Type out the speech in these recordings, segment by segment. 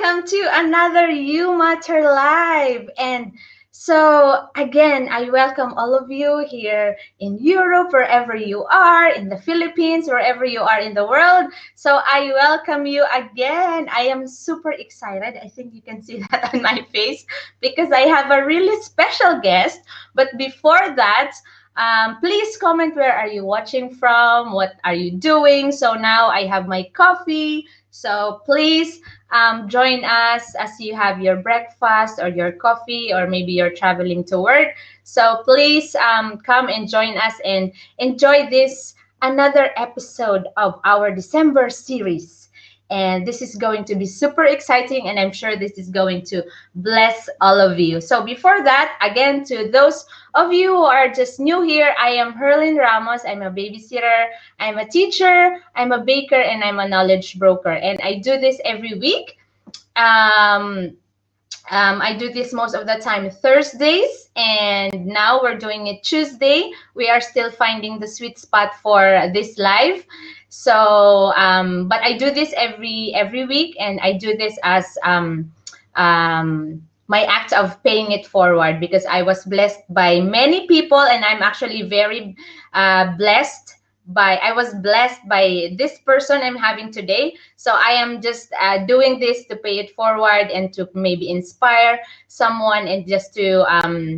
welcome to another You Matter Live. And so, again, I welcome all of you here in Europe, wherever you are, in the Philippines, wherever you are in the world. So, I welcome you again. I am super excited. I think you can see that on my face because I have a really special guest. But before that, please comment where are you watching from, what are you doing. So now I have my coffee. So please join us as you have your breakfast or your coffee, or maybe you're traveling to work. So please come and join us and enjoy this another episode of our December series. And this is going to be super exciting, and I'm sure this is going to bless all of you. So before that, again, to those of you who are just new here, I am Herlyn Ramos. I'm a babysitter, I'm a teacher, I'm a baker, and I'm a knowledge broker. And I do this every week. Um, I do this most of the time Thursdays, and now we're doing it Tuesday. We are still finding the sweet spot for this live. So, but I do this every week, and I do this as my act of paying it forward because I was blessed by many people, and I'm actually very blessed by I was blessed by this person I'm having today. So I am just doing this to pay it forward and to maybe inspire someone, and just to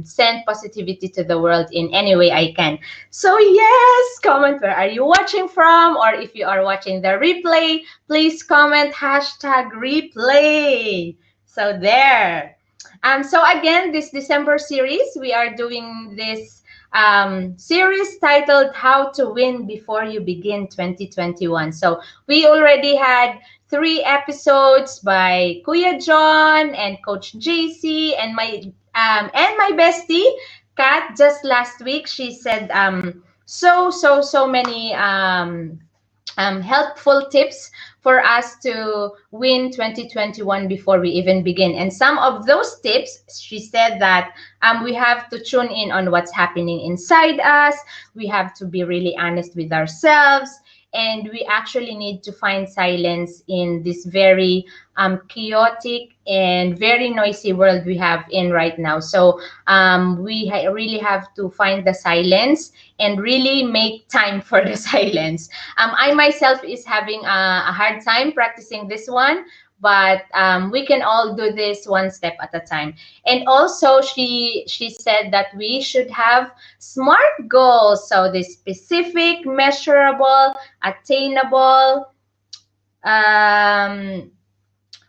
send positivity to the world in any way I can. So yes, comment where are you watching from, or if you are watching the replay, please comment hashtag replay. So there. So again, this December series, we are doing this series titled How to Win Before You Begin 2021. So we already had 3 episodes by Kuya John and Coach JC and my bestie Kat. Just last week, she said so many helpful tips for us to win 2021 before we even begin. And some of those tips, she said that we have to tune in on what's happening inside us. We have to be really honest with ourselves. And we actually need to find silence in this very chaotic and very noisy world we have in right now. So we really have to find the silence and really make time for the silence. I myself is having a hard time practicing this one, but we can all do this one step at a time. And also, she said that we should have SMART goals. So the specific, measurable, attainable.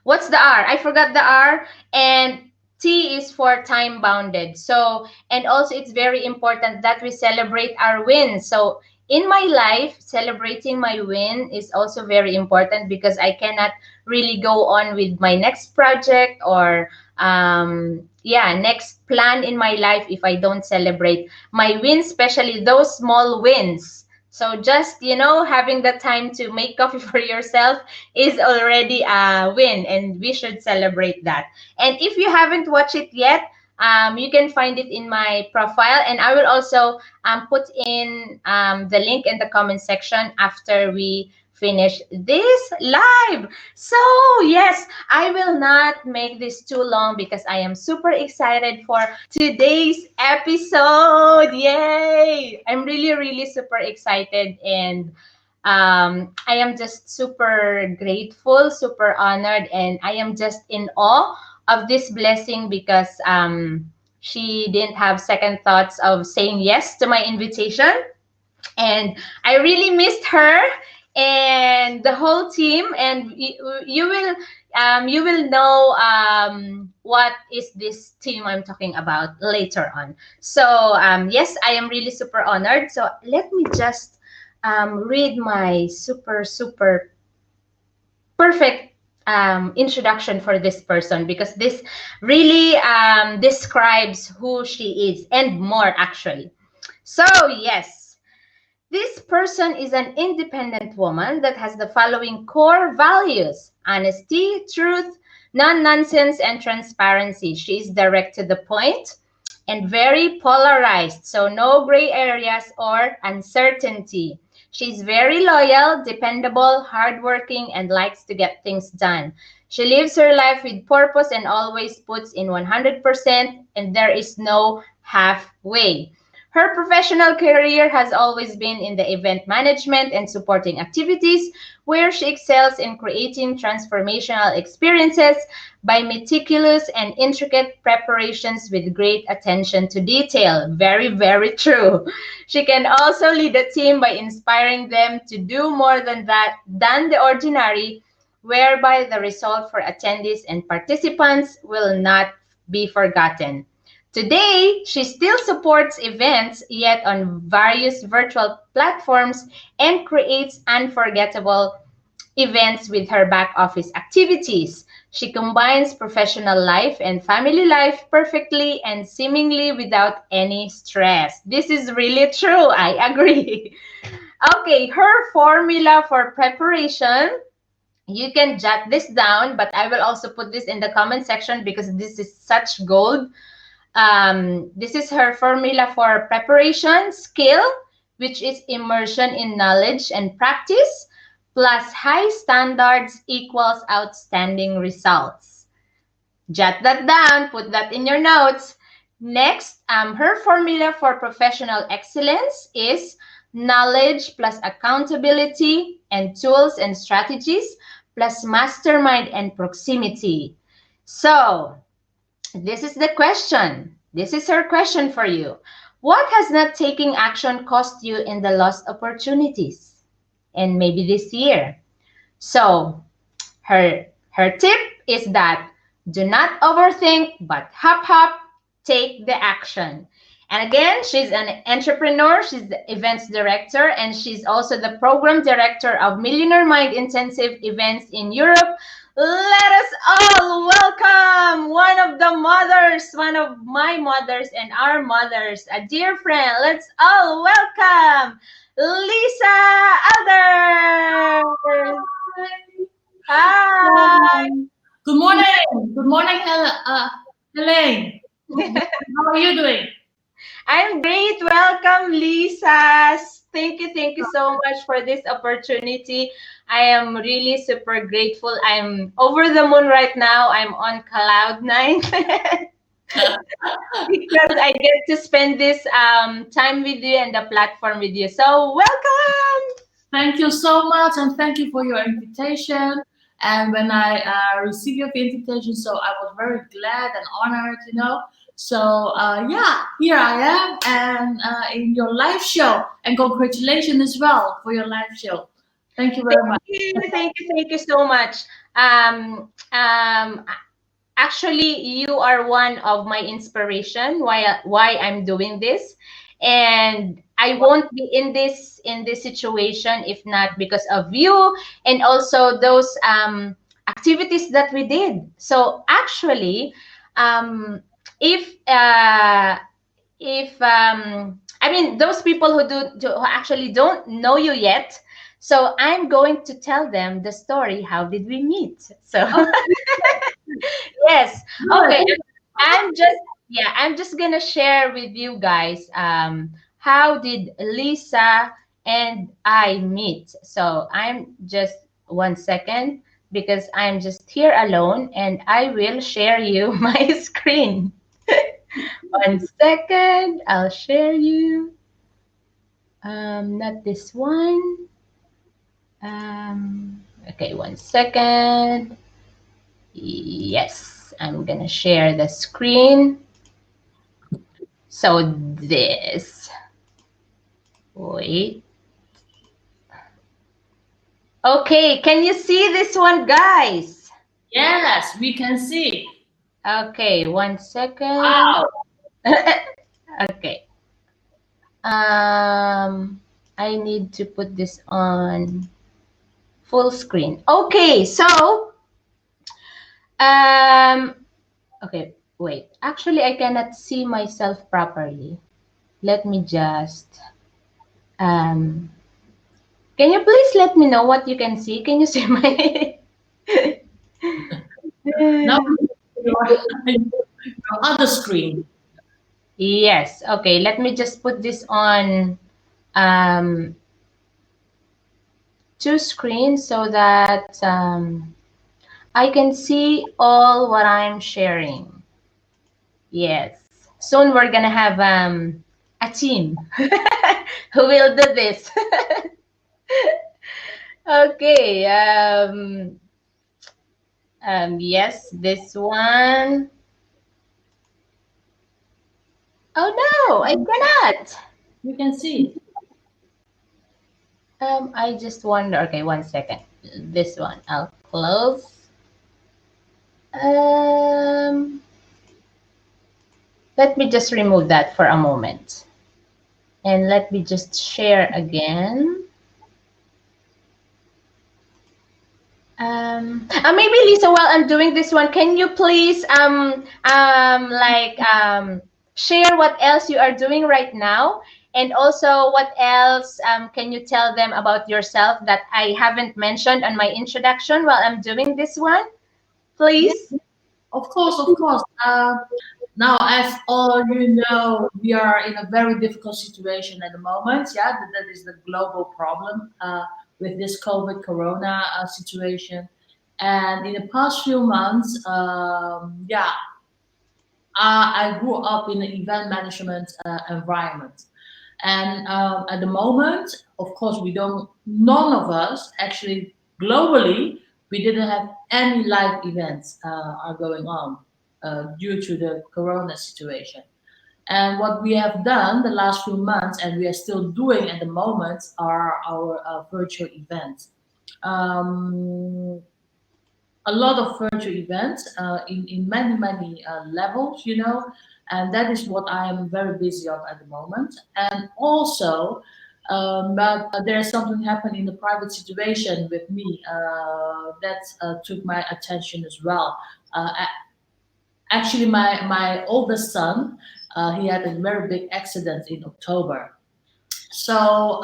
What's the R? I forgot the R. And T is for time bounded. So, and also it's very important that we celebrate our wins. So in my life, celebrating my win is also very important because I cannot really go on with my next project or next plan in my life if I don't celebrate my wins, especially those small wins. So just, having the time to make coffee for yourself is already a win, and we should celebrate that. And if you haven't watched it yet, you can find it in my profile, and I will also put in the link in the comment section after we finish this live. So yes, I will not make this too long because I am super excited for today's episode. Yay! I'm really super excited, and I am just super grateful, super honored, and I am just in awe of this blessing because she didn't have second thoughts of saying yes to my invitation. And I really missed her and the whole team. And you will know what is this team I'm talking about later on. So yes, I am really super honored. So let me just read my super perfect introduction for this person, because this really describes who she is and more, actually. So yes, this person is an independent woman that has the following core values: honesty, truth, non-nonsense, and transparency. She is direct to the point and very polarized, so no gray areas or uncertainty. She's very loyal, dependable, hardworking, and likes to get things done. She lives her life with purpose and always puts in 100%, and there is no halfway. Her professional career has always been in the event management and supporting activities, where she excels in creating transformational experiences by meticulous and intricate preparations with great attention to detail. Very, very true. She can also lead a team by inspiring them to do more than the ordinary, whereby the result for attendees and participants will not be forgotten. Today, she still supports events, yet on various virtual platforms, and creates unforgettable events with her back office activities. She combines professional life and family life perfectly and seemingly without any stress. This is really true. I agree. Okay, her formula for preparation. You can jot this down, but I will also put this in the comment section because this is such gold. This is her formula for preparation skill, which is immersion in knowledge and practice, plus high standards equals outstanding results. Jot that down, put that in your notes. Next, her formula for professional excellence is knowledge plus accountability and tools and strategies plus mastermind and proximity. So, this is the question. This is her question for you. What has not taking action cost you in the lost opportunities? And maybe this year. So her tip is that do not overthink, but hop, take the action. And again, she's an entrepreneur, she's the events director, and she's also the program director of Millionaire Mind Intensive Events in Europe. Let us all welcome one of the mothers, one of my mothers and our mothers, a dear friend. Let's all welcome Lisa Aalders. Hi. Good morning. Good morning, Herlyn. How are you doing? I'm great. Welcome, Lisa. Thank you so much for this opportunity. I am really super grateful. I'm over the moon right now. I'm on cloud nine because I get to spend this time with you and the platform with you. So welcome. Thank you so much, and thank you for your invitation. And when I received your invitation, so I was very glad and honored. So yeah, here I am, and in your live show, and congratulations as well for your live show. Thank you very much. Thank you so much. Um, um, Actually, you are one of my inspiration why I'm doing this, and I won't be in this situation if not because of you and also those activities that we did. So actually, um, if I mean those people who actually don't know you yet, so I'm going to tell them the story. How did we meet? So yes. Okay. Good. I'm just gonna share with you guys how did Lisa and I meet. So I'm just 1 second because I'm just here alone and I will share you my screen. 1 second, I'll share you. Not this one. Okay, 1 second. Yes, I'm gonna share the screen. So this, wait. Okay, can you see this one, guys? Yes, we can see. Okay, 1 second. Wow. Okay. I need to put this on full screen. Okay, so um, okay, wait. Actually, I cannot see myself properly. Let me just um. Can you please let me know what you can see? Can you see my? Now your, your other screen. Yes. Okay. Let me just put this on. Um, two screens so that I can see all what I'm sharing. Yes. Soon we're gonna have a team who will do this. Okay. Yes, this one. Oh no, I cannot. You can see. I just wonder. Okay, one second. This one, I'll close. Um, Let me just remove that for a moment. And let me just share again. Maybe Lisa, while I'm doing this one, can you please share what else you are doing right now, and also what else can you tell them about yourself that I haven't mentioned on my introduction while I'm doing this one, Yeah, please? of course, of course. Now, as all you know, we are in a very difficult situation at the moment. Yeah, that is the global problem with this COVID Corona situation. And in the past few months, yeah, I grew up in an event management environment. And at the moment, of course, we don't, none of us actually globally, we didn't have any live events are going on due to the corona situation. And what we have done the last few months, and we are still doing at the moment, are our virtual events. Um, a lot of virtual events in many, many levels, you know, and that is what I am very busy on at the moment. And also, but there's something happened in the private situation with me that took my attention as well. Actually, my oldest son, he had a very big accident in October. So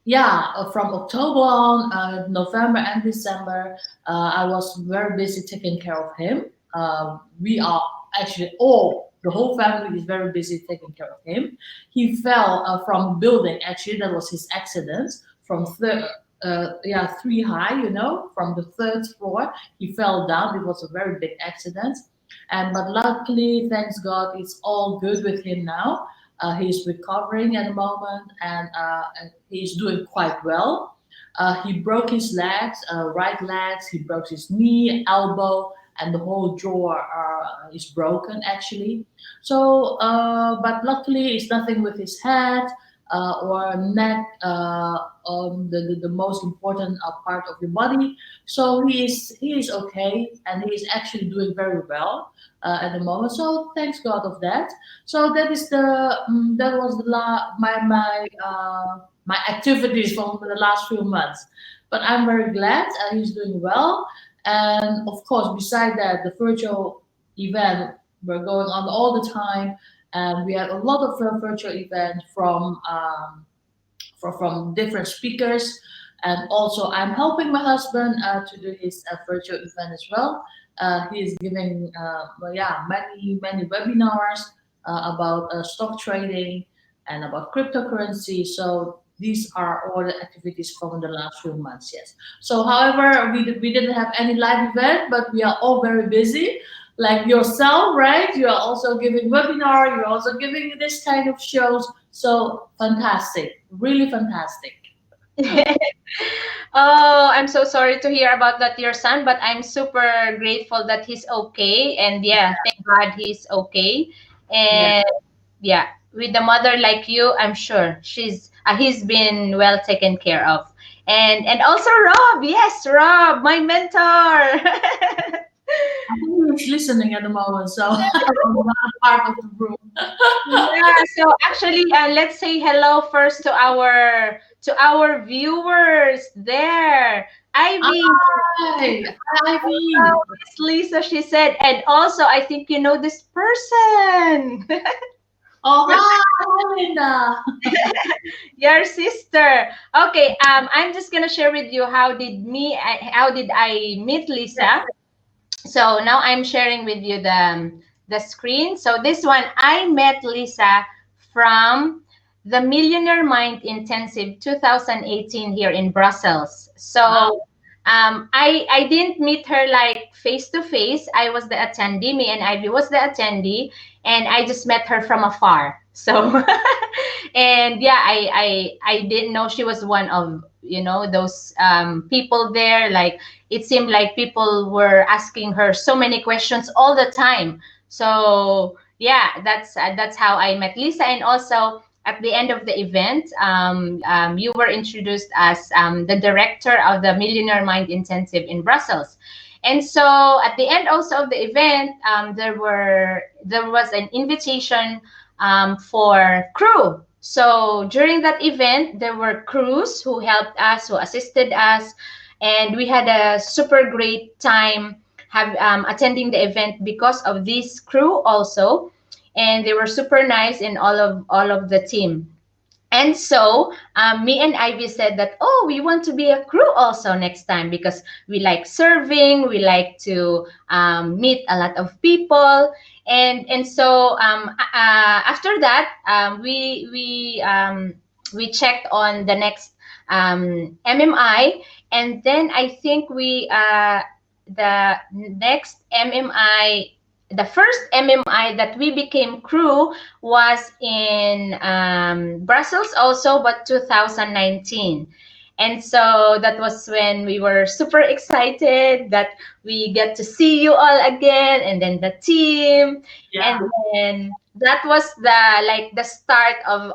yeah, from October on, November and December, I was very busy taking care of him. We are actually all, the whole family is very busy taking care of him. He fell from building, actually, that was his accident, from yeah, three high, you know, from the third floor. He fell down. It was a very big accident. And but luckily, thanks God, it's all good with him now. He's recovering at the moment, and he's doing quite well. He broke his legs, right legs. He broke his knee, elbow, and the whole jaw is broken actually. So, but luckily, it's nothing with his head or neck, the most important part of your body. So he is okay, and he is actually doing very well at the moment. So thanks God of that. So that is that was my activities from the last few months. But I'm very glad he's doing well. And of course, beside that, the virtual event were going on all the time, and we had a lot of virtual events from different speakers. And also, I'm helping my husband to do his virtual event as well. He is giving, well, yeah, many webinars about stock trading and about cryptocurrency. So these are all the activities from the last few months. Yes. So, however, we didn't have any live event, but we are all very busy. Like yourself, right? You are also giving webinar. You're also giving this kind of shows. So fantastic, really fantastic. Oh, I'm so sorry to hear about that, your son, but I'm super grateful that he's okay. And yeah, thank God he's okay. Yeah. And yeah, with a mother like you, I'm sure he's been well taken care of. And also Rob, yes, Rob, my mentor. I think he's listening at the moment, so I'm not part of the room. Yeah, so actually, let's say hello first to our viewers there. Ivy, Hi, Ivy. oh, Miss Lisa, she said, and also I think you know this person, Oh, hi, Linda. your sister. Okay, I'm just gonna share with you how did I meet Lisa. So now I'm sharing with you the screen. So this one, I met Lisa from the Millionaire Mind Intensive 2018 here in Brussels. Wow. So I didn't meet her like face to face. I was the attendee. Me and Ivy was the attendee, and I just met her from afar. So and yeah, I didn't know she was one of, those people there. Like, it seemed like people were asking her so many questions all the time. So yeah, that's how I met Lisa. And also at the end of the event, you were introduced as the director of the Millionaire Mind Intensive in Brussels. And so at the end also of the event, there was an invitation for crew. So during that event, there were crews who helped us, who assisted us, and we had a super great time have attending the event because of this crew also, and they were super nice in all of the team. And so me and Ivy said that, oh, we want to be a crew also next time because we like serving, we like to meet a lot of people. And so after that, we checked on the next MMI, and then I think the next MMI, the first MMI that we became crew was in Brussels also, but 2019. And so that was when we were super excited that we get to see you all again, and then the team. Yeah. And then that was the start of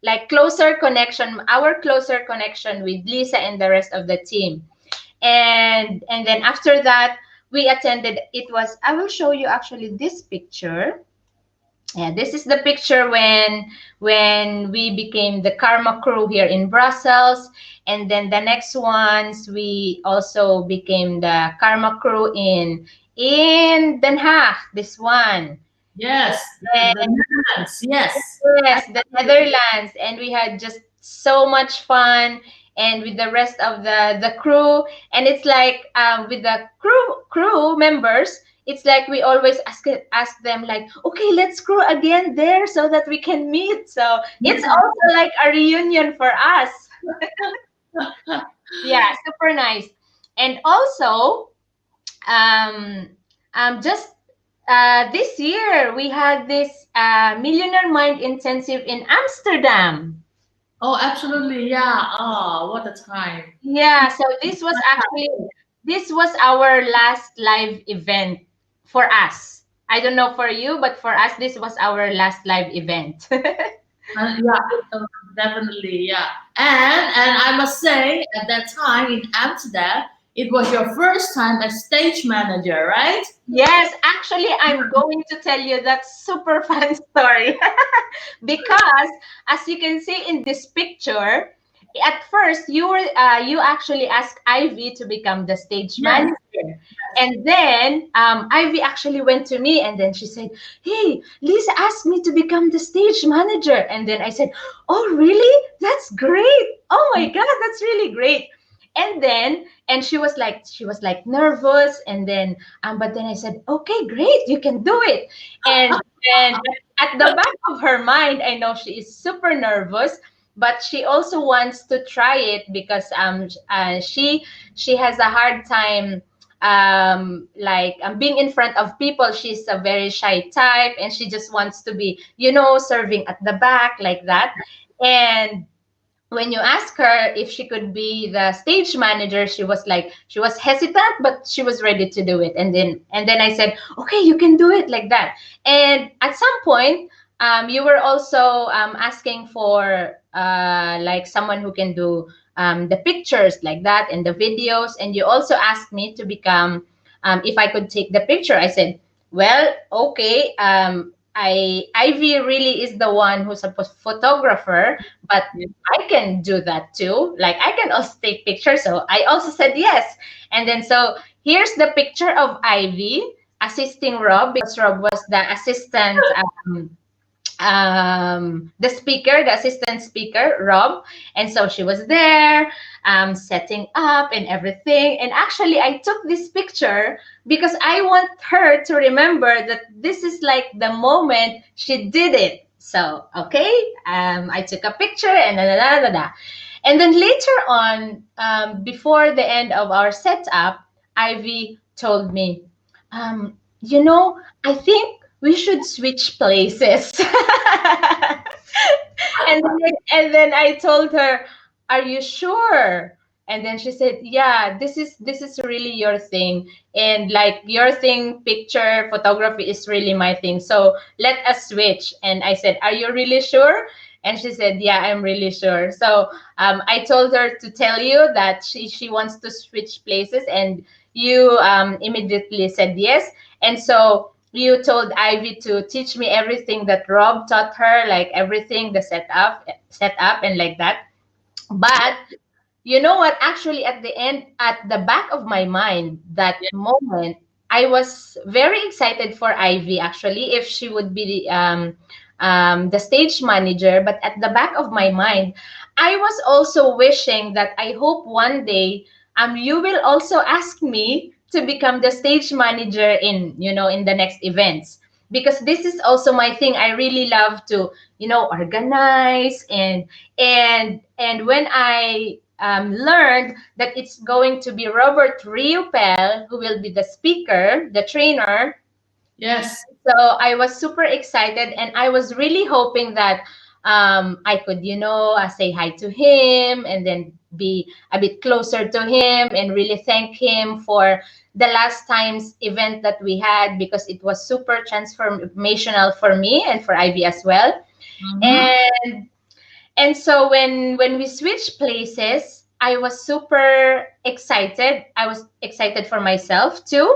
like closer connection, our closer connection with Lisa and the rest of the team. And then after that, we attended. It was, I will show you actually this picture. Yeah, this is the picture when we became the Karma crew here in Brussels. And then the next ones, we also became the Karma crew in Den Haag, this one. Yes. The Netherlands. Yes. Yes, the Netherlands, and we had just so much fun, and with the rest of the crew. And it's like with the crew members, it's like we always ask them like, okay, let's crew again there so that we can meet. So it's Yeah. also like a reunion for us. Yeah, super nice. And also um, just this year we had this Millionaire Mind Intensive in Amsterdam. Oh, absolutely. Yeah. Oh, what a time. Yeah, so this was our last live event for us. I don't know for you, but for us this was our last live event. Yeah, definitely. Yeah. And I must say, at that time in Amsterdam, it was your first time as stage manager, right? Yes, actually, I'm going to tell you that super fun story because, as you can see in this picture, at first you actually asked Ivy to become the stage Yes. manager, and then Ivy actually went to me, and then she said, "Hey, Lisa asked me to become the stage manager," and then I said, "Oh, really? That's great! Oh my God, that's really great!" And she was like nervous, and then but then I said, okay, great, you can do it. And at the back of her mind, I know she is super nervous, but she also wants to try it because she has a hard time like being in front of people. She's a very shy type, and she just wants to be, serving at the back like that. And when you ask her if she could be the stage manager, she was hesitant, but she was ready to do it. And then I said, okay, you can do it like that. And at some point, you were also asking for like someone who can do the pictures like that and the videos. And you also asked me to become if I could take the picture. I said, well, okay. Ivy really is the one who's a photographer, but I can do that too. Like, I can also take pictures. So I also said yes. And then so here's the picture of Ivy assisting Rob, because Rob was the assistant, the assistant speaker, Rob. And so she was there, setting up and everything. And actually, I took this picture because I want her to remember that this is like the moment she did it. So, okay, I took a picture and da, da, da, da, da. And then later on, before the end of our setup, Ivy told me, I think we should switch places. And then I told her, "Are you sure?" And then she said, "Yeah, this is really your thing, and like your thing, picture photography is really my thing. So let us switch." And I said, "Are you really sure?" And she said, "Yeah, I'm really sure." So I told her to tell you that she wants to switch places, and you immediately said yes. And so you told Ivy to teach me everything that Rob taught her, like everything, the setup, and like that. But you know what? Actually, at the end, at the back of my mind, that Yeah. moment, I was very excited for Ivy, actually, if she would be the stage manager. But at the back of my mind, I was also wishing that I hope one day you will also ask me to become the stage manager in the next events, because this is also my thing. I really love to organize, and when I learned that it's going to be Robert Riopel who will be the speaker, the trainer. Yes. So I was super excited, and I was really hoping that I could, say hi to him, and then be a bit closer to him and really thank him for the last time's event that we had, because it was super transformational for me and for Ivy as well. Mm-hmm. And so when we switched places, I was super excited. I was excited for myself too,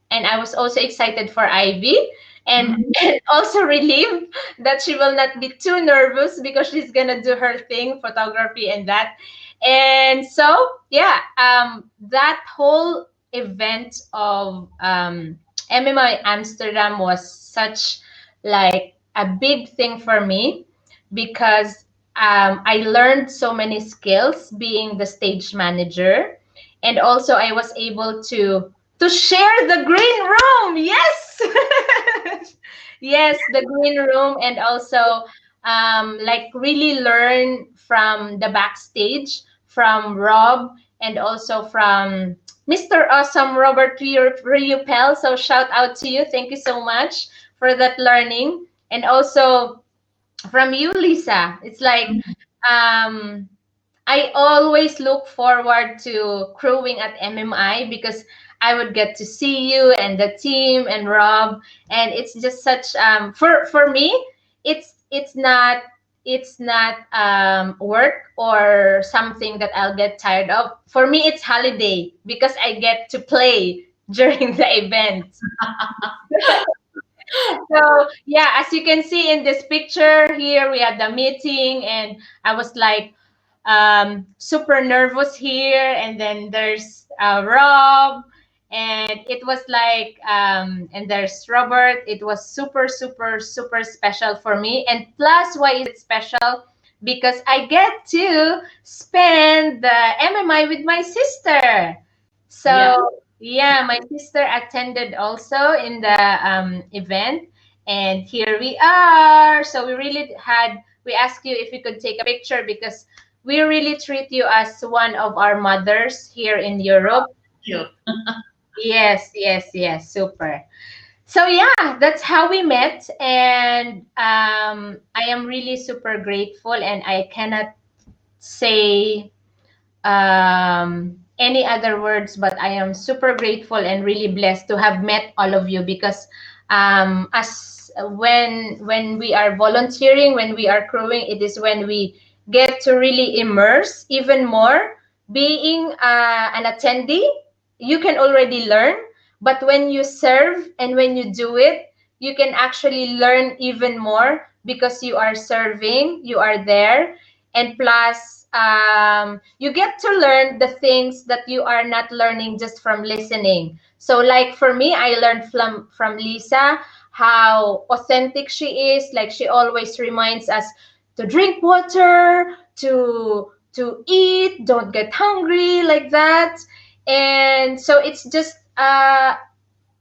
and I was also excited for Ivy, and, Mm-hmm. and also relieved that she will not be too nervous because she's gonna do her thing, photography and that. And so yeah, that whole event of MMI Amsterdam was such like a big thing for me, because I learned so many skills being the stage manager, and also I was able to share the green room. Yes, yes, the green room, and also like really learn from the backstage from Rob, and also from Mr. Awesome Robert Riupel. So shout out to you. Thank you so much for that learning, and also from you, Lisa. It's like um, I always look forward to crewing at MMI, because I would get to see you and the team and Rob, and it's just such for me, it's not work or something that I'll get tired of. For me, it's holiday because I get to play during the event. So yeah, as you can see in this picture here, we had the meeting, and I was like super nervous here, and then there's Rob, and it was like and there's Robert. It was super super super special for me, and plus, why is it special? Because I get to spend the MMI with my sister. Yeah. So yeah, my sister attended also in the event, and here we are. So we asked you if we could take a picture, because we really treat you as one of our mothers here in Europe. You. Yes, yes, yes, super. So yeah, that's how we met, and I am really super grateful, and I cannot say any other words, but I am super grateful and really blessed to have met all of you, because as when we are volunteering, when we are crewing, it is when we get to really immerse even more. Being an attendee, you can already learn, but when you serve and when you do it, you can actually learn even more, because you are serving, you are there, and plus you get to learn the things that you are not learning just from listening. So like for me, I learned from Lisa how authentic she is. Like she always reminds us to drink water, to eat, don't get hungry, like that. And so it's just I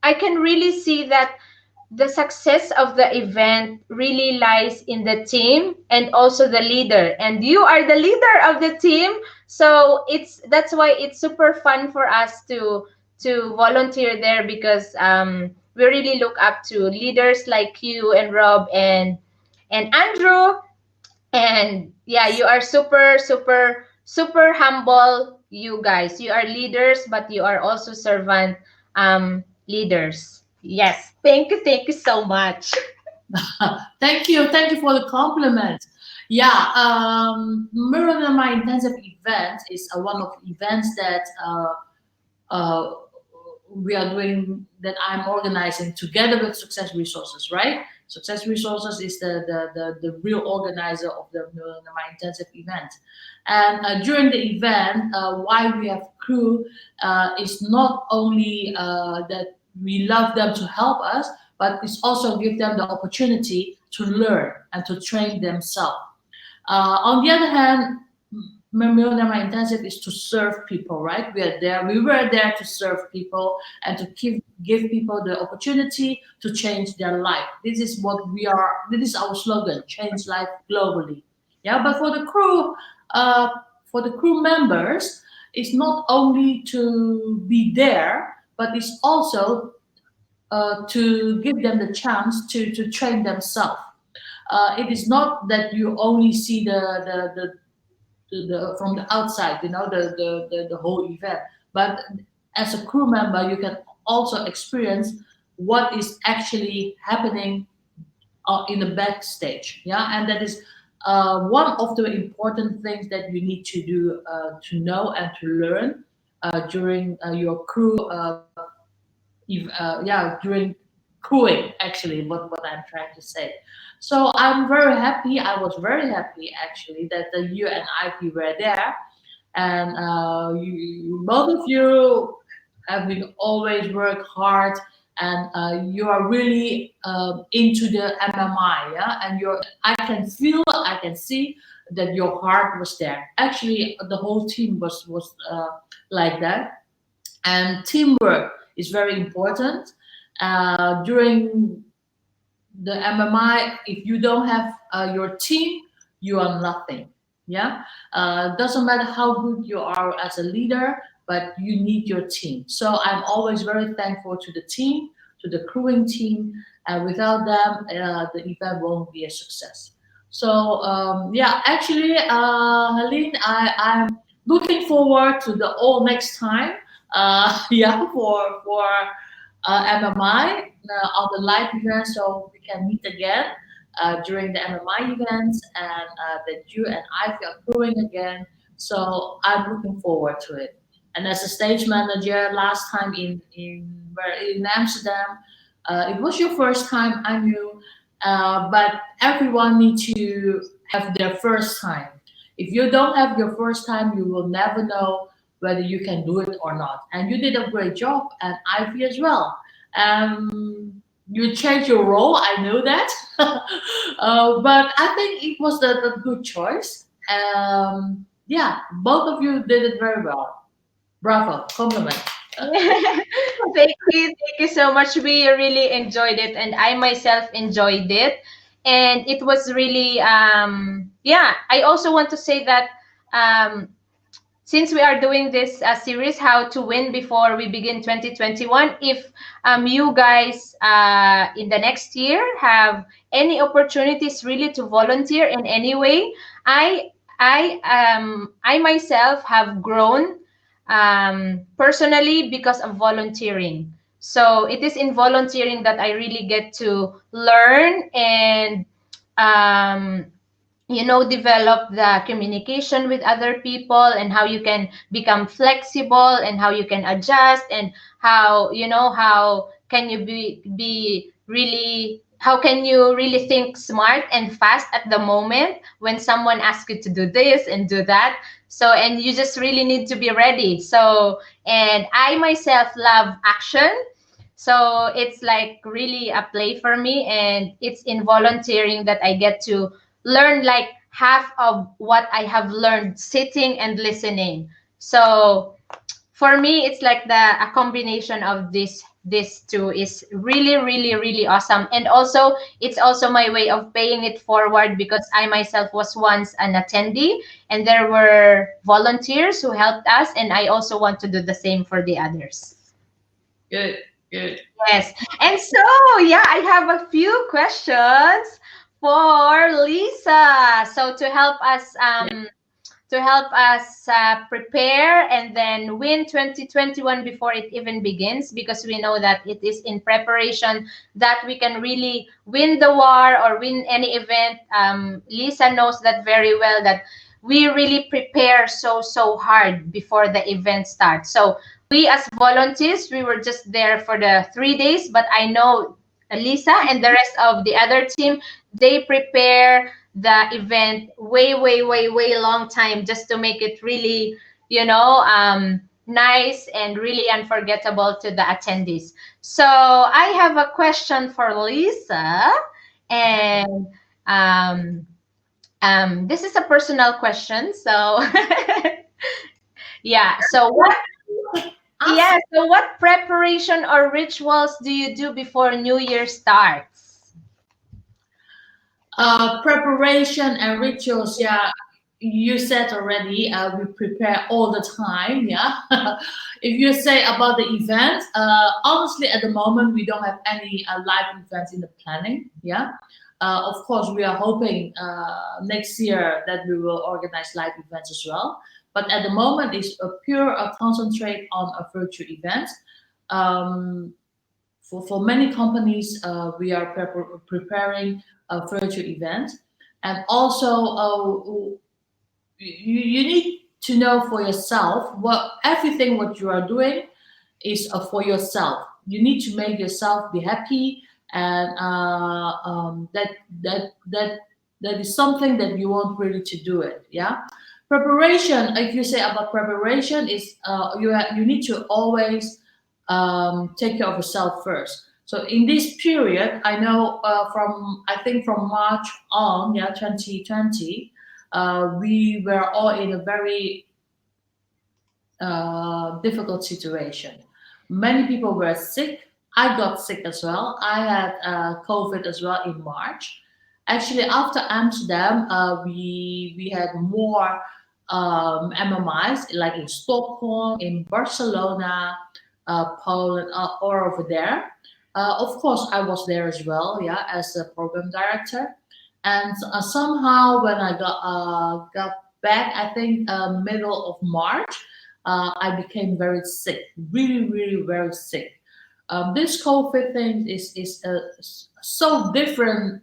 can really see that the success of the event really lies in the team and also the leader, and you are the leader of the team. So it's that's why it's super fun for us to volunteer there, because we really look up to leaders like you and Rob and Andrew. And yeah, you are super, super, super humble. You guys, you are leaders, but you are also servant leaders. Yes. Thank you so much. Thank you for the compliment. Yeah, Mirror My Intensive event is one of the events that uh, we are doing, that I'm organizing together with Success Resources, right? Success Resources is the real organizer of the My Intensive event. And during the event, why we have crew is not only that we love them to help us, but it's also give them the opportunity to learn and to train themselves. On the other hand, Memorial Intensive is to serve people, right? We were there to serve people and to give people the opportunity to change their life. This is what we are, this is our slogan, change life globally. Yeah, but uh, for the crew members, it's not only to be there, but it's also to give them the chance to train themselves. It is not that you only see from the outside, the whole event. But as a crew member, you can also experience what is actually happening in the backstage. Yeah, and that is one of the important things that you need to do, to know and to learn during your crew. Yeah, during crewing, actually, what I'm trying to say. So I'm very happy. I was very happy actually that you and Ivy were there, and both of you have been always work hard, and you are really into the MMI, yeah. And I can feel, I can see that your heart was there. Actually, the whole team was like that, and teamwork is very important during the MMI. If you don't have your team, you are nothing. Yeah, doesn't matter how good you are as a leader, but you need your team. So I'm always very thankful to the team, to the crewing team, and without them, the event won't be a success. So yeah, actually, Helene, I'm looking forward to the all next time. Yeah, for MMI on the live event, so we can meet again during the MMI events, and that you and I are growing again. So I'm looking forward to it. And as a stage manager, last time in Amsterdam, it was your first time, I knew, but everyone needs to have their first time. If you don't have your first time, you will never know whether you can do it or not. And you did a great job, and Ivy as well. You changed your role, I know that, but I think it was the good choice. Yeah, both of you did it very well. Bravo, compliment. Thank you so much. We really enjoyed it, and I myself enjoyed it. And it was really, yeah, I also want to say that um, since we are doing this series, How to Win Before We Begin 2021, if you guys in the next year have any opportunities really to volunteer in any way, I I myself have grown personally because of volunteering. So it is in volunteering that I really get to learn and um, develop the communication with other people, and how you can become flexible, and how you can adjust, and how can you be really, how can you really think smart and fast at the moment when someone asks you to do this and do that. So, and you just really need to be ready. So, and I myself love action, so it's like really a play for me, and it's in volunteering that I get to learn like half of what I have learned sitting and listening. So for me, it's like a combination of these this too is really, really, really awesome. And also, it's also my way of paying it forward because I myself was once an attendee and there were volunteers who helped us, and I also want to do the same for the others. Good, good. Yes. And so, yeah, I have a few questions for Lisa. So Yeah. to help us prepare and then win 2021 before it even begins, because we know that it is in preparation that we can really win the war or win any event. Lisa knows that very well, that we really prepare so hard before the event starts. So we as volunteers, we were just there for the 3 days, but I know Lisa and the rest of the other team, they prepare the event way long time just to make it really, nice and really unforgettable to the attendees. So I have a question for Lisa, and um, this is a personal question. So yeah, so what Ask. yeah, so what preparation or rituals do you do before New Year starts? Preparation and rituals, yeah, you said already, we prepare all the time, yeah. If you say about the event, honestly, at the moment, we don't have any live events in the planning, yeah. Of course, we are hoping next year that we will organize live events as well. But at the moment, it's a pure concentrate on a virtual event. Um, for many companies, we are preparing a virtual event. And also, you need to know for yourself what everything what you are doing is for yourself. You need to make yourself be happy, and that is something that you want really to do it. Yeah, preparation. If you say about preparation, is you need to always take care of yourself first. So in this period, I know from I think from March on, yeah, 2020, we were all in a very difficult situation. Many people were sick. I got sick as well. I had COVID as well in March. Actually, after Amsterdam, we had more MMIs like in Stockholm, in Barcelona, Poland, all over there. Of course, I was there as well, yeah, as a program director. And somehow, when I got back, I think middle of March, I became very sick, really very sick. This COVID thing is so different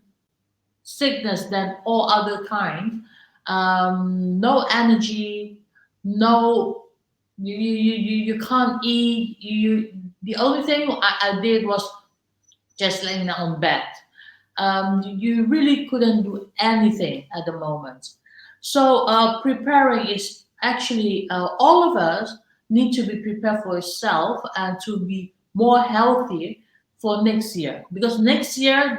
sickness than all other kind. No energy, no you can't eat. The only thing I did was just laying on bed. You really couldn't do anything at the moment. So preparing is actually all of us need to be prepared for yourself and to be more healthy for next year, because next year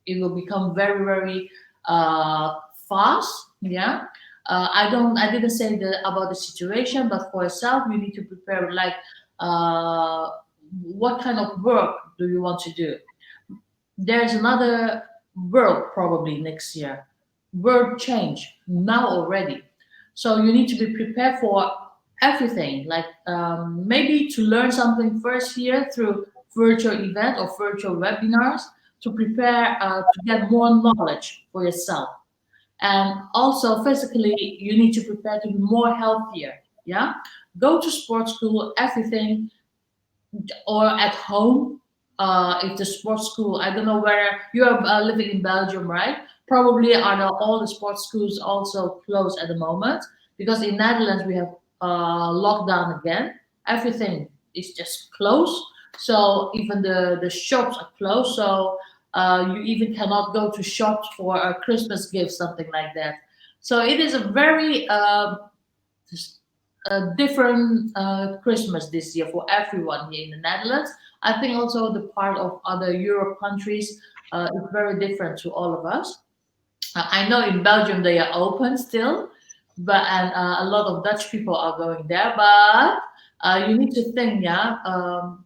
it will become very fast. Yeah. I didn't say about the situation, but for yourself you need to prepare, like uh, what kind of work do you want to do. There's another world probably next year. World change now already. So you need to be prepared for everything. Like maybe to learn something first here through virtual event or virtual webinars to prepare to get more knowledge for yourself. And also physically, you need to prepare to be more healthier. Yeah, go to sports school, everything, or at home. If the sports school, I don't know where you are living in Belgium, right? Probably are all the sports schools also closed at the moment, because in Netherlands we have lockdown again. Everything is just closed. So even the shops are closed. So you even cannot go to shops for a Christmas gift, something like that. So it is a very a different Christmas this year for everyone here in the Netherlands. I think also the part of other Europe countries is very different to all of us. I know in Belgium they are open still, but and a lot of Dutch people are going there. But You need to think, yeah.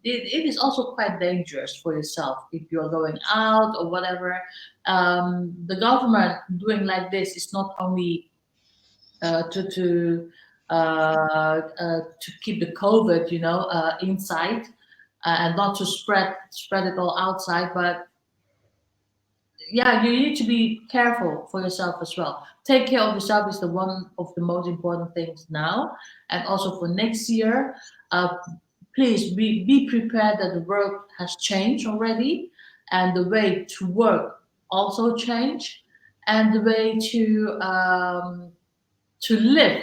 It is also quite dangerous for yourself if you're going out or whatever. The government doing like this is not only to keep the COVID, inside, and not to spread it all outside, but yeah, you need to be careful for yourself as well. Take care of yourself is the one of the most important things now, and also for next year. Uh, Please be prepared that the world has changed already, and the way to work also changed, and the way to live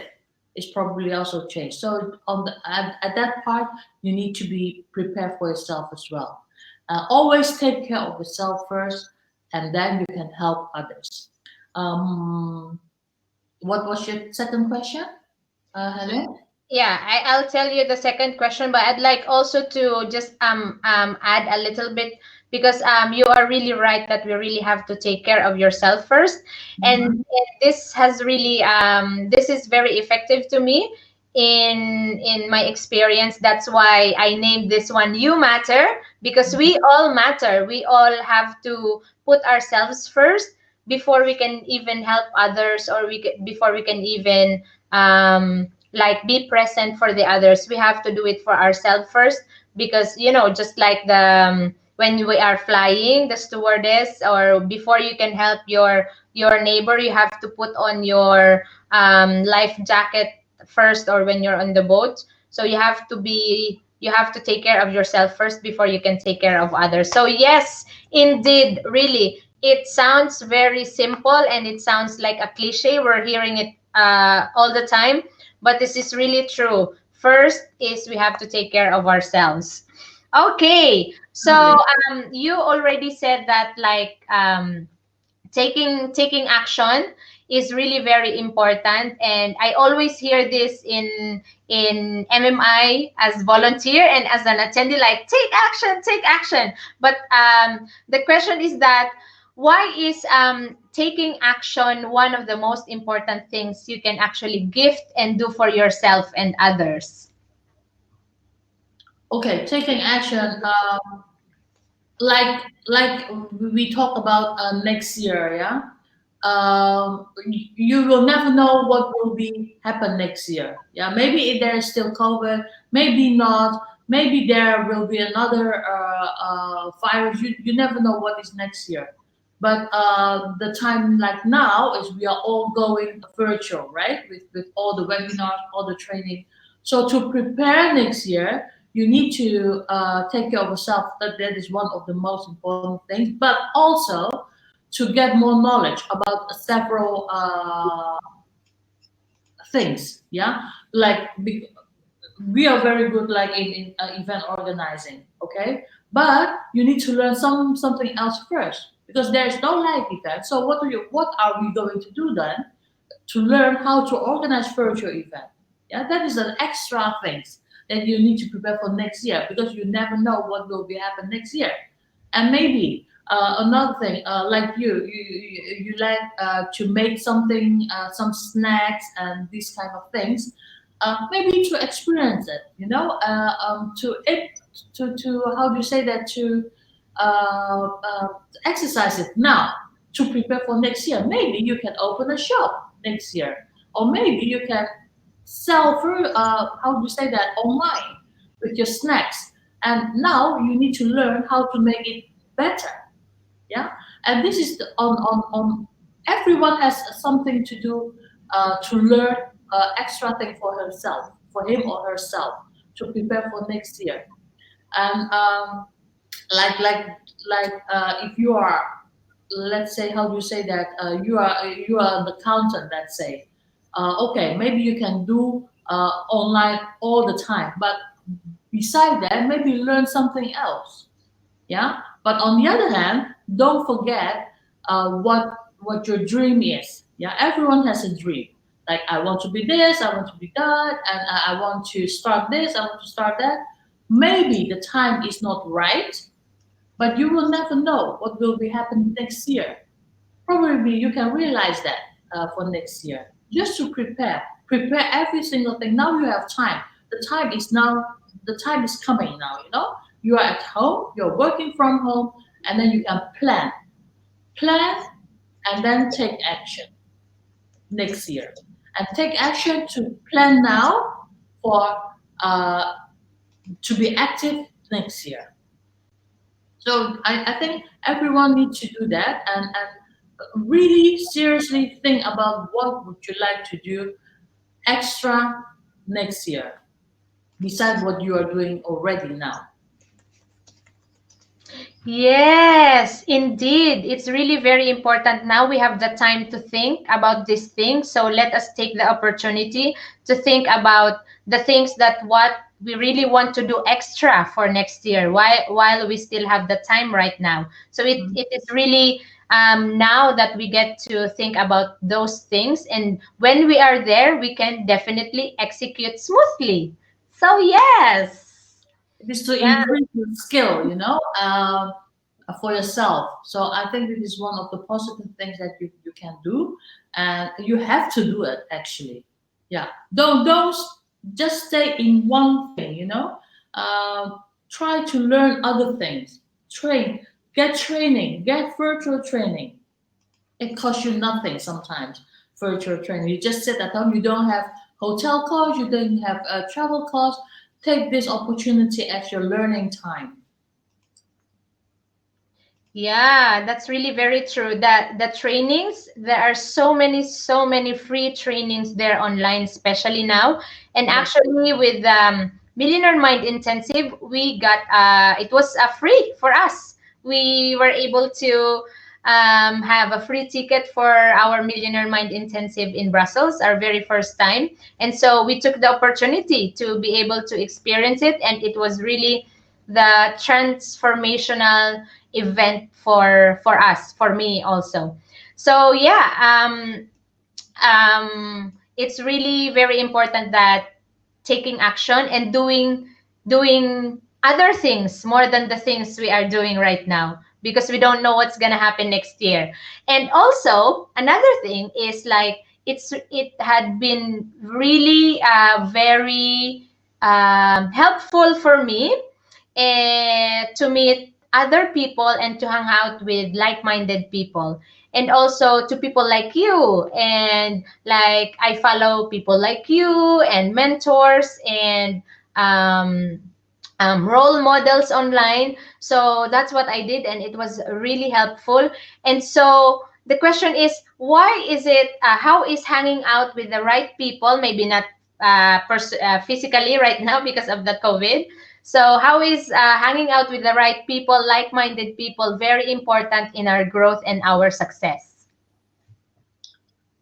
is probably also changed. So at that part, you need to be prepared for yourself as well. Always take care of yourself first, and then you can help others. Um, what was your second question, Helen? Yeah, I'll tell you the second question, but I'd like also to just add a little bit, because you are really right that we really have to take care of yourself first, and Mhm. this has really this is very effective to me in my experience. That's why I named this one "You Matter," because we all matter. We all have to put ourselves first before we can even help others, or before we can even like be present for the others. We have to do it for ourselves first, because just like when we are flying, the stewardess, or before you can help your neighbor, you have to put on your life jacket first, or when you're on the boat. So you have to take care of yourself first before you can take care of others. So yes, indeed, really, it sounds very simple, and it sounds like a cliche. We're hearing it all the time, but this is really true. First is we have to take care of ourselves. Okay, so Absolutely. you already said that, like, taking action is really very important, and I always hear this in MMI as volunteer and as an attendee, like, take action. But the question is that, why is taking action one of the most important things you can actually gift and do for yourself and others? Okay, taking action. Like we talk about next year, yeah. You will never know what will be happen next year. Yeah, maybe there is still COVID, maybe not. Maybe there will be another virus. You never know what is next year. But the time like now is we are all going virtual, right? With all the webinars, all the training. So to prepare next year, you need to take care of yourself. That is one of the most important things. But also to get more knowledge about several things. Yeah, like we are very good like in event organizing. Okay, but you need to learn something else first, because there is no live event. So what are we going to do then to learn how to organize virtual event? Yeah, that is an extra things that you need to prepare for next year, because you never know what will be happen next year. And maybe another thing, like you like to make something, some snacks and these kind of things. Maybe to experience it, to it, to how do you say that, to exercise it now, to prepare for next year. Maybe you can open a shop next year, or maybe you can sell through, how do you say that, online with your snacks. And now you need to learn how to make it better. Yeah, and this is on everyone has something to do, to learn extra thing for herself, for him or herself, to prepare for next year. And like like if you are, let's say, how do you say that, you are an accountant, let's say. Okay, maybe you can do online all the time, but beside that, maybe learn something else. Yeah, but on the other hand, don't forget what your dream is. Yeah, everyone has a dream. Like, I want to be this, I want to be that, and I want to start this, I want to start that. Maybe the time is not right, but you will never know what will be happening next year. Probably you can realize that for next year. Just to prepare every single thing. Now you have time. the time is now, the time is coming now, you know. You are at home, you're working from home, and then you can plan, and then take action next year. And take action to plan now for uh, to be active next year. So I think everyone needs to do that, and really seriously think about what would you like to do extra next year besides what you are doing already now. Yes, indeed. It's really very important. Now we have the time to think about these things. So let us take the opportunity to think about the things that what we really want to do extra for next year while we still have the time right now. So Mm. it is really now that we get to think about those things. And when we are there, we can definitely execute smoothly. So yes. It is to Yeah. increase your skill, you know, for yourself. So I think this is one of the positive things that you can do, and you have to do it actually. Yeah, don't just stay in one thing, you know. Try to learn other things. Get training, get virtual training. It costs you nothing sometimes. Virtual training, you just sit at home. You don't have hotel costs, you don't have travel costs. Take this opportunity as your learning time. Yeah, that's really very true. That the trainings, there are so many free trainings there online, especially now. And Yes. actually, with Millionaire Mind Intensive, we got it was free for us. We were able to have a free ticket for our Millionaire Mind Intensive in Brussels, our very first time. And so we took the opportunity to be able to experience it, and it was really the transformational event for us, for me also. So yeah, it's really very important that taking action and doing other things more than the things we are doing right now, because we don't know what's gonna happen next year. And also another thing is like it had been really very helpful for me to meet other people and to hang out with like-minded people, and also to people like you, and like I follow people like you and mentors and um, role models online. So that's what I did, and it was really helpful. And so the question is, why is it how is hanging out with the right people, maybe not physically right now because of the COVID, so how is hanging out with the right people, like-minded people, very important in our growth and our success?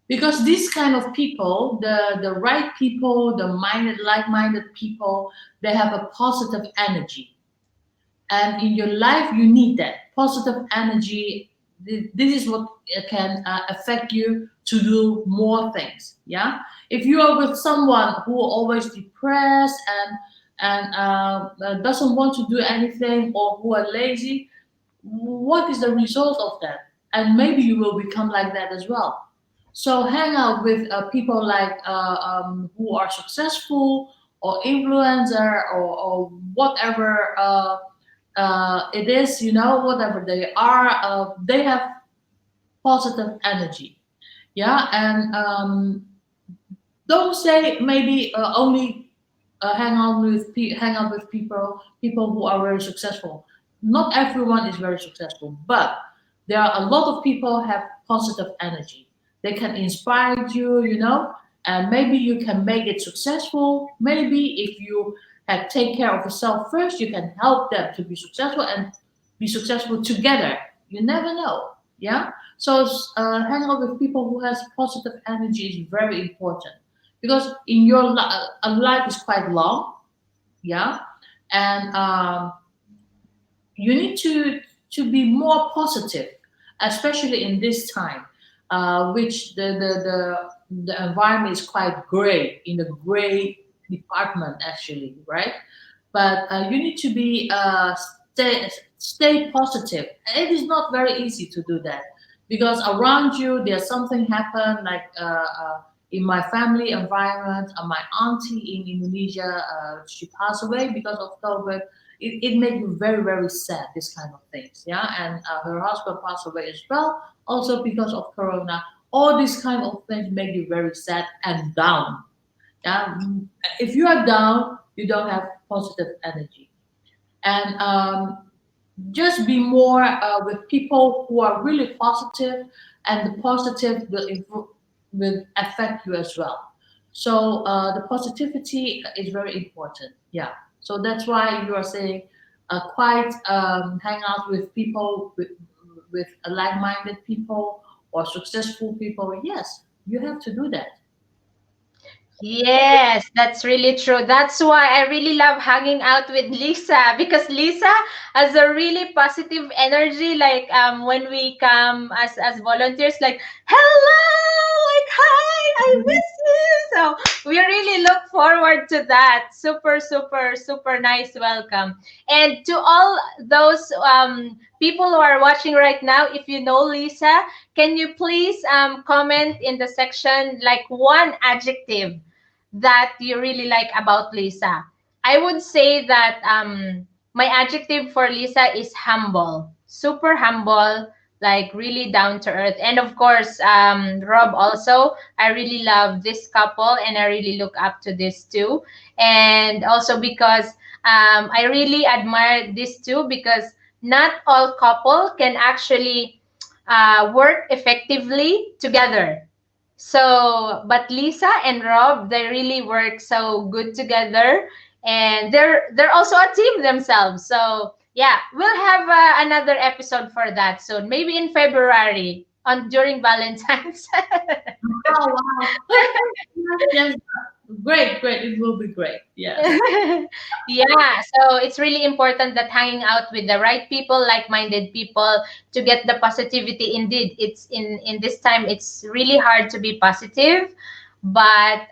Because these kind of people, the right people, the minded, like-minded people, they have a positive energy, and in your life you need that positive energy. This is what can affect you to do more things. Yeah, if you are with someone who are always depressed and doesn't want to do anything, or who are lazy, what is the result of that? And maybe you will become like that as well. So hang out with people like who are successful, or influencer, or whatever it is, you know, whatever they are, they have positive energy. Yeah, and don't say maybe only hang out with people who are very successful. Not everyone is very successful, but there are a lot of people have positive energy. They can inspire you, you know, and maybe you can make it successful. Maybe if you have take care of yourself first, you can help them to be successful and be successful together. You never know. Yeah. So hang out with people who has positive energy is very important, because in your life is quite long. Yeah, and you need to be more positive, especially in this time, which the environment is quite gray, in the gray department actually, right? But you need to be stay positive. It is not very easy to do that, because around you there's something happen, like in my family environment. My auntie in Indonesia, she passed away because of COVID. It made me very, very sad, this kind of things. Yeah. And her husband passed away as well, also because of Corona. All these kind of things make you very sad and down. Yeah. If you are down, you don't have positive energy. And just be more with people who are really positive, and the positive will will affect you as well. So the positivity is very important. Yeah. So that's why you are saying quite hang out with people with like-minded people or successful people. Yes, you have to do that. Yes, that's really true. That's why I really love hanging out with Lisa, because Lisa has a really positive energy. Like when we come as volunteers, like hello, like hi, I miss you. So we really look forward to that. Super, super, super nice welcome. And to all those people who are watching right now, if you know Lisa, can you please comment in the section like one adjective that you really like about Lisa? I would say that my adjective for Lisa is humble, super humble, like really down to earth. And of course, Rob also, I really love this couple and I really look up to this too. And also because I really admire this too, because not all couple can actually work effectively together. So, but Lisa and Rob, they really work so good together, and they're also a team themselves. So, yeah, we'll have another episode for that soon, maybe in February on during Valentine's. Oh wow! Yes, yes. Great, great. It will be great. Yes. Yeah, so it's really important that hanging out with the right people, like-minded people, to get the positivity. Indeed, it's in this time it's really hard to be positive, but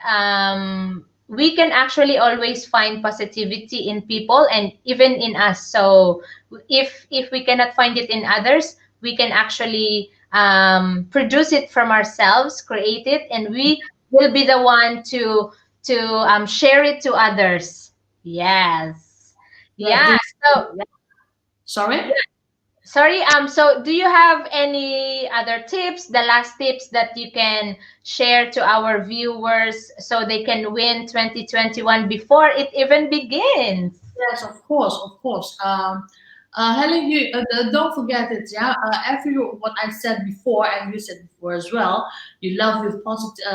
we can actually always find positivity in people and even in us. So if we cannot find it in others, we can actually produce it from ourselves, create it, and we will be the one to share it to others. Yes. Yes. Yeah. This. So Yeah. Sorry. yeah. Sorry. So do you have any other tips, the last tips that you can share to our viewers so they can win 2021 before it even begins? Yes, of course, of course. Helen, you don't forget it. Yeah, every what I said before and you said before as well. You love with positive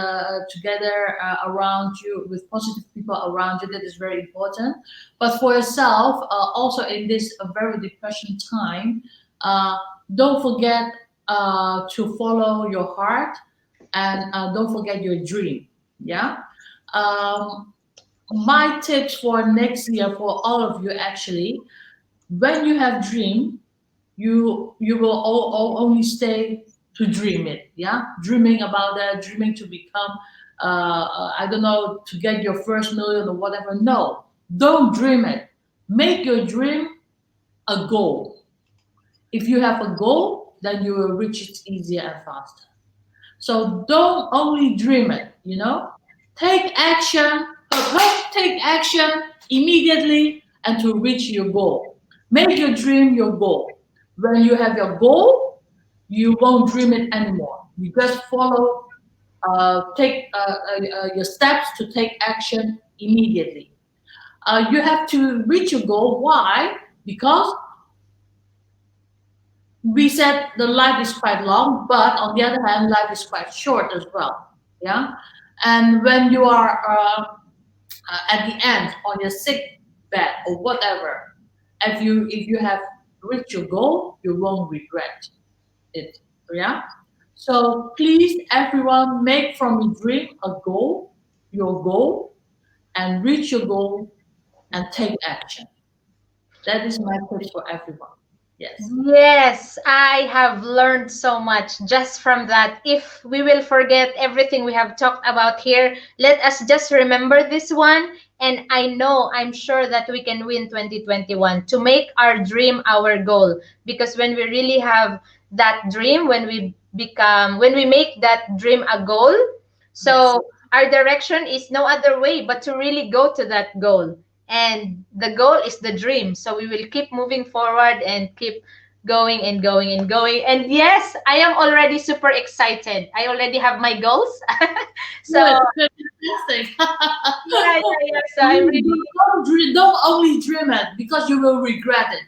together around you with positive people around you. That is very important. But for yourself, also in this very depression time, uh, don't forget to follow your heart, and don't forget your dream. Yeah. Um, my tips for next year for all of you actually, when you have dream, you will only stay to dream it. Yeah, dreaming about that, dreaming to become I don't know, to get your first million or whatever. No, don't dream it. Make your dream a goal. If you have a goal, then you will reach it easier and faster. So don't only dream it, you know. Take action, take action immediately and to reach your goal. Make your dream your goal. When you have your goal, you won't dream it anymore. You just follow, take your steps to take action immediately. You have to reach your goal. Why? Because we said the life is quite long, but on the other hand, life is quite short as well. Yeah, and when you are at the end on your sick bed or whatever, if you have reached your goal, you won't regret it. Yeah. So please, everyone, make from your dream a goal, your goal, and reach your goal and take action. That is my tips for everyone. Yes. Yes, I have learned so much just from that. If we will forget everything we have talked about here, let us just remember this one. And I know, I'm sure that we can win 2021 to make our dream our goal. Because when we really have that dream, when we make that dream a goal, Yes. so our direction is no other way but to really go to that goal. And the goal is the dream. So we will keep moving forward and keep going and going and going. And yes, I am already super excited. I already have my goals. So Good, good, fantastic. yeah, yeah, yeah. So I'm really Don't only dream it because you will regret it.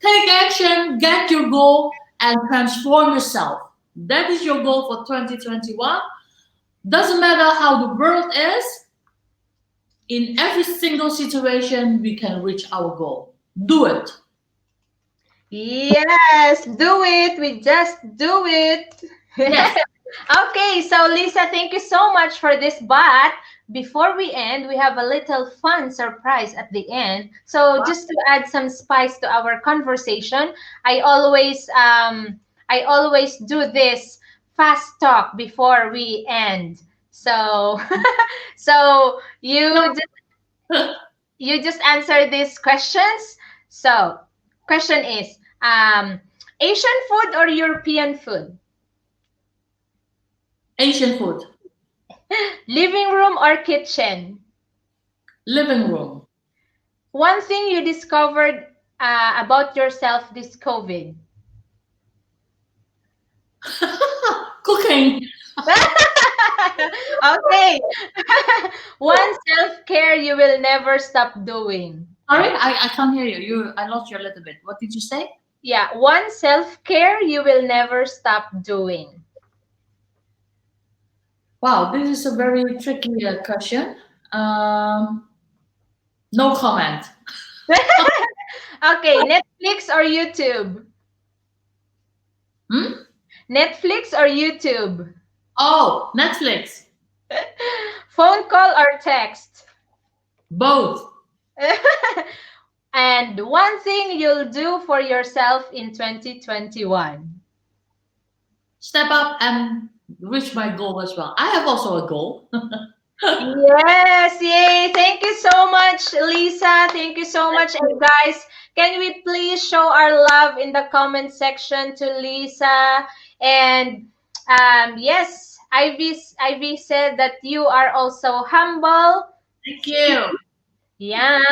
Take action, get your goal, and transform yourself. That is your goal for 2021. Doesn't matter how the world is. In every single situation, we can reach our goal. Do it. yes, do it. We just do it. Yes. Okay, so Lisa, thank you so much for this. But before we end, we have a little fun surprise at the end. So Wow. just to add some spice to our conversation, I always do this fast talk before we end. So so you just answer these questions. So question is Asian food or European food? Asian food. Living room or kitchen? Living room. One thing you discovered about yourself this COVID. Cooking. Okay. One self-care you will never stop doing. Sorry, I can't hear you. I lost you a little bit. What did you say? Yeah, one self-care you will never stop doing. Wow, this is a very tricky question. Um, no comment. Okay, Netflix or YouTube? Hmm? Netflix or YouTube? Oh, Netflix. Phone call or text? Both. And one thing you'll do for yourself in 2021. Step up and reach my goal as well. I have also a goal. Yes, yay. Thank you so much, Lisa. Thank you so much. And guys, can we please show our love in the comment section to Lisa? And yes, Ivy said that you are also humble. Thank you. Yeah.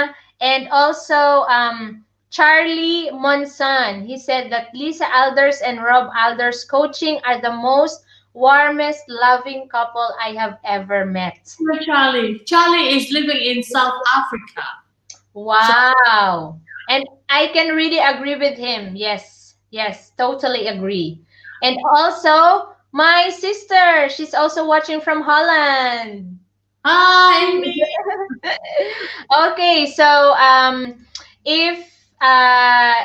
And also Charlie Monson, he said that Lisa Aalders and Rob Aalders coaching are the most warmest, loving couple I have ever met. Hello, Charlie. Charlie is living in South Africa. So Wow. And I can really agree with him. Yes. Yes, totally agree. And also, my sister, she's also watching from Holland. hi, Amy. Okay, so if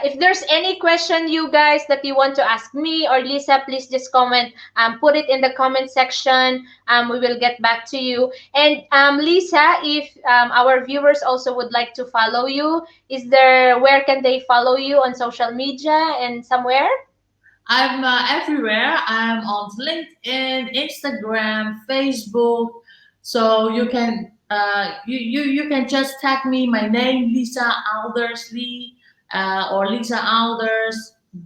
if there's any question you guys that you want to ask me or Lisa, please just comment. Put it in the comment section. We will get back to you. And Lisa, if our viewers also would like to follow you, is there where can they follow you on social media and somewhere? I'm everywhere. I'm on LinkedIn, Instagram, Facebook. So you can you can just tag me my name, Lisa Aalders Lee, or Lisa Aalders.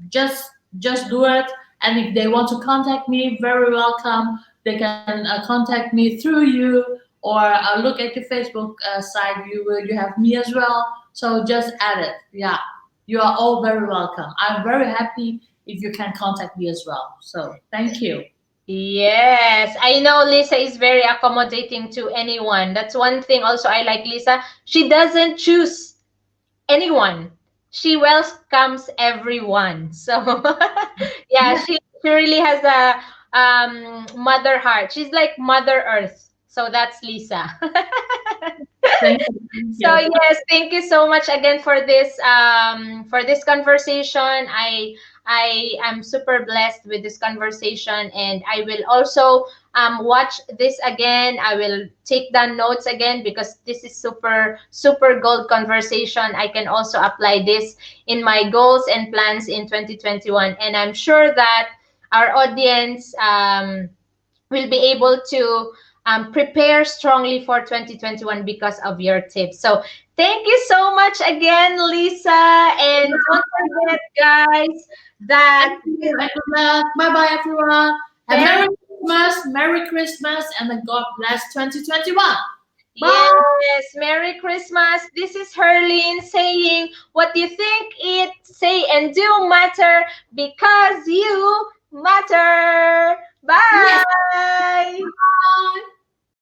Just just do it. And if they want to contact me, very welcome. They can contact me through you or look at your Facebook site. You have me as well. So just add it. Yeah, you are all very welcome. I'm very happy if you can contact me as well. So thank you. Yes, I know Lisa is very accommodating to anyone. That's one thing also I like Lisa. She doesn't choose anyone. She welcomes everyone. So yeah, she really has a mother heart. She's like Mother Earth. So that's Lisa. Thank you. Thank So you. yes, thank you so much again for this conversation. I am super blessed with this conversation, and I will also watch this again. I will take down notes again because this is super gold conversation. I can also apply this in my goals and plans in 2021, and I'm sure that our audience will be able to prepare strongly for 2021 because of your tips. So thank you so much again, Lisa. And don't forget, guys, Thank that you. And good luck. Bye bye, everyone. And Merry Merry Merry Christmas, and then God bless 2021. Bye. Yes, Merry Christmas. This is Herlyn saying, what you think, it, say, and do matter because you matter. Yes. Bye.